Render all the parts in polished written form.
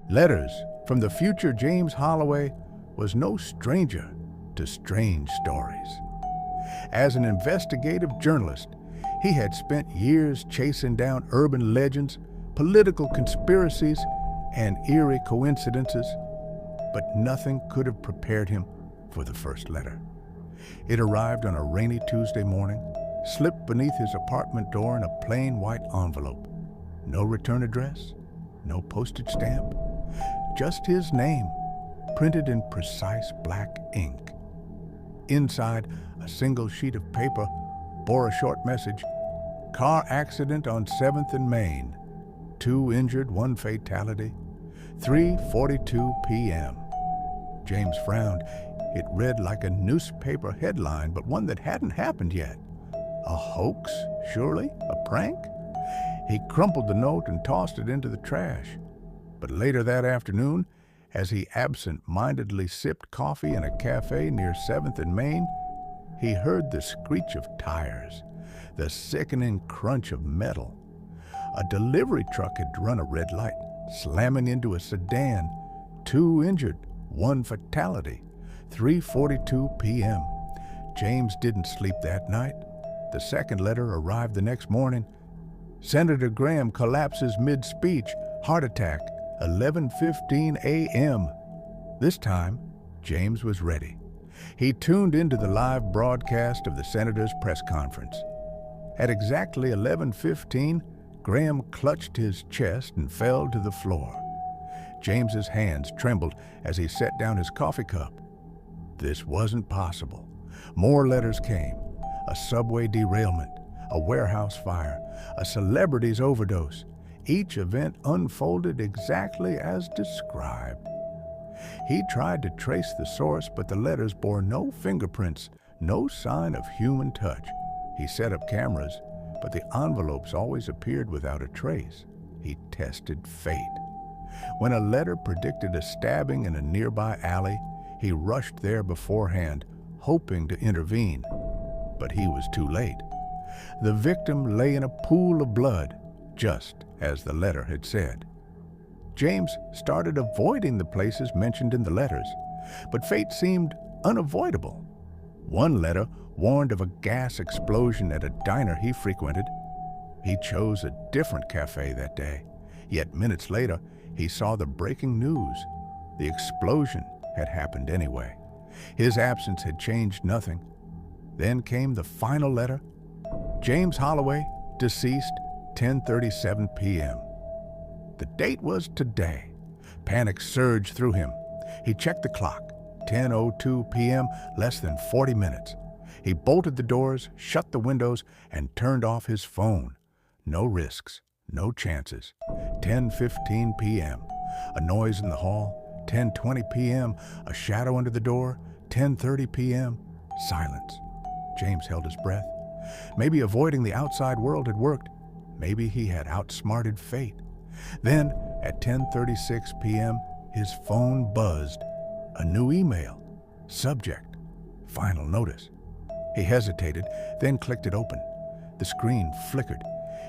Letters from the future James Holloway was no stranger to strange stories. As an investigative journalist, he had spent years chasing down urban legends, political conspiracies, and eerie coincidences, but nothing could have prepared him for the first letter. It arrived on a rainy Tuesday morning, slipped beneath his apartment door in a plain white envelope. No return address, no postage stamp, just his name, printed in precise black ink. Inside, a single sheet of paper bore a short message: car accident on 7th and Main. 2 injured, 1 fatality. 3:42 p.m. James frowned. It read like a newspaper headline, but one that hadn't happened yet. A hoax, surely? A prank? He crumpled the note and tossed it into the trash. But later that afternoon, as he absent-mindedly sipped coffee in a cafe near 7th and Main, he heard the screech of tires, the sickening crunch of metal. A delivery truck had run a red light, slamming into a sedan. 2 injured, 1 fatality. 3:42 p.m. James didn't sleep that night. The second letter arrived the next morning. Senator Graham collapses mid-speech, heart attack, 11:15 a.m. This time, James was ready. He tuned into the live broadcast of the senator's press conference. At exactly 11:15, Graham clutched his chest and fell to the floor. James's hands trembled as he set down his coffee cup. This wasn't possible. More letters came. A subway derailment, a warehouse fire, a celebrity's overdose. Each event unfolded exactly as described. He tried to trace the source, but the letters bore no fingerprints, no sign of human touch. He set up cameras, but the envelopes always appeared without a trace. He tested fate. When a letter predicted a stabbing in a nearby alley, he rushed there beforehand, hoping to intervene. But he was too late. The victim lay in a pool of blood, just as the letter had said. James started avoiding the places mentioned in the letters, but fate seemed unavoidable. One letter warned of a gas explosion at a diner he frequented. He chose a different cafe that day, yet minutes later, he saw the breaking news. The explosion had happened anyway. His absence had changed nothing. Then came the final letter. James Holloway, deceased, 10:37 p.m. The date was today. Panic surged through him. He checked the clock. 10:02 p.m., less than 40 minutes. He bolted the doors, shut the windows, and turned off his phone. No risks, no chances. 10:15 p.m., a noise in the hall. 10:20 p.m., a shadow under the door. 10:30 p.m., silence. James held his breath. Maybe avoiding the outside world had worked. Maybe he had outsmarted fate. Then, at 10:36 p.m., his phone buzzed. A new email. Subject: final notice. He hesitated, then clicked it open. The screen flickered.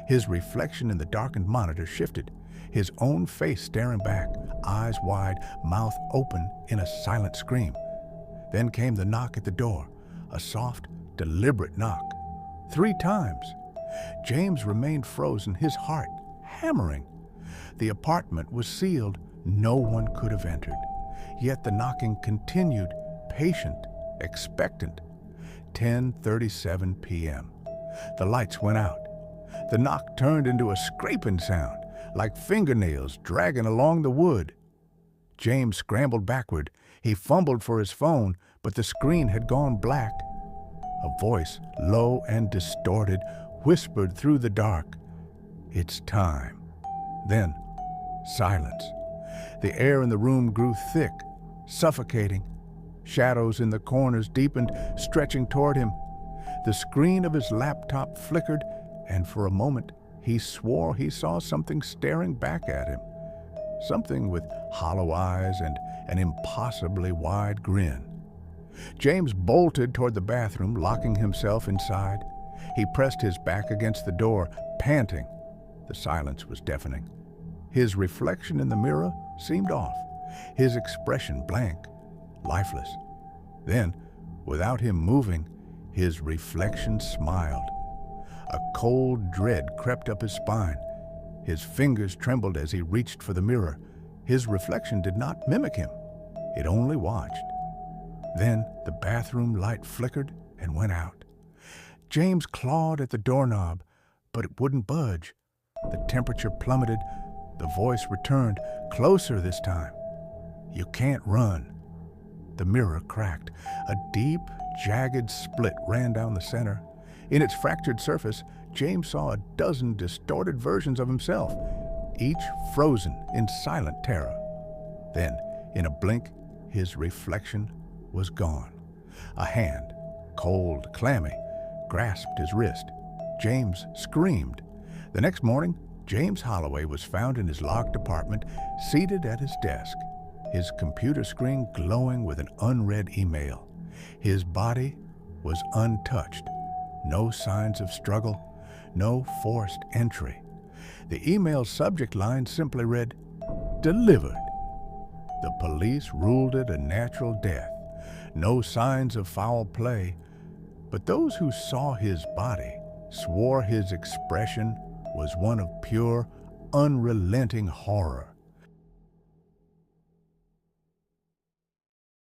His reflection in the darkened monitor shifted. His own face staring back, eyes wide, mouth open in a silent scream. Then came the knock at the door, a soft, deliberate knock. 3 times. James remained frozen, his heart hammering. The apartment was sealed. No one could have entered. Yet the knocking continued, patient, expectant. 10:37 p.m. The lights went out. The knock turned into a scraping sound, like fingernails dragging along the wood. James scrambled backward. He fumbled for his phone, but the screen had gone black. A voice, low and distorted, whispered through the dark, "It's time." Then, silence. The air in the room grew thick, suffocating. Shadows in the corners deepened, stretching toward him. The screen of his laptop flickered, and for a moment he swore he saw something staring back at him. Something with hollow eyes and an impossibly wide grin. James bolted toward the bathroom, locking himself inside. He pressed his back against the door, panting. The silence was deafening. His reflection in the mirror seemed off, his expression blank, lifeless. Then, without him moving, his reflection smiled. A cold dread crept up his spine. His fingers trembled as he reached for the mirror. His reflection did not mimic him. It only watched. Then the bathroom light flickered and went out. James clawed at the doorknob, but it wouldn't budge. The temperature plummeted. The voice returned, closer this time. "You can't run." The mirror cracked. A deep, jagged split ran down the center. In its fractured surface, James saw a dozen distorted versions of himself, each frozen in silent terror. Then, in a blink, his reflection was gone. A hand, cold, clammy, grasped his wrist. James screamed. The next morning, James Holloway was found in his locked apartment, seated at his desk, his computer screen glowing with an unread email. His body was untouched. No signs of struggle, no forced entry. The email's subject line simply read, "Delivered." The police ruled it a natural death. No signs of foul play, but those who saw his body swore his expression was one of pure, unrelenting horror.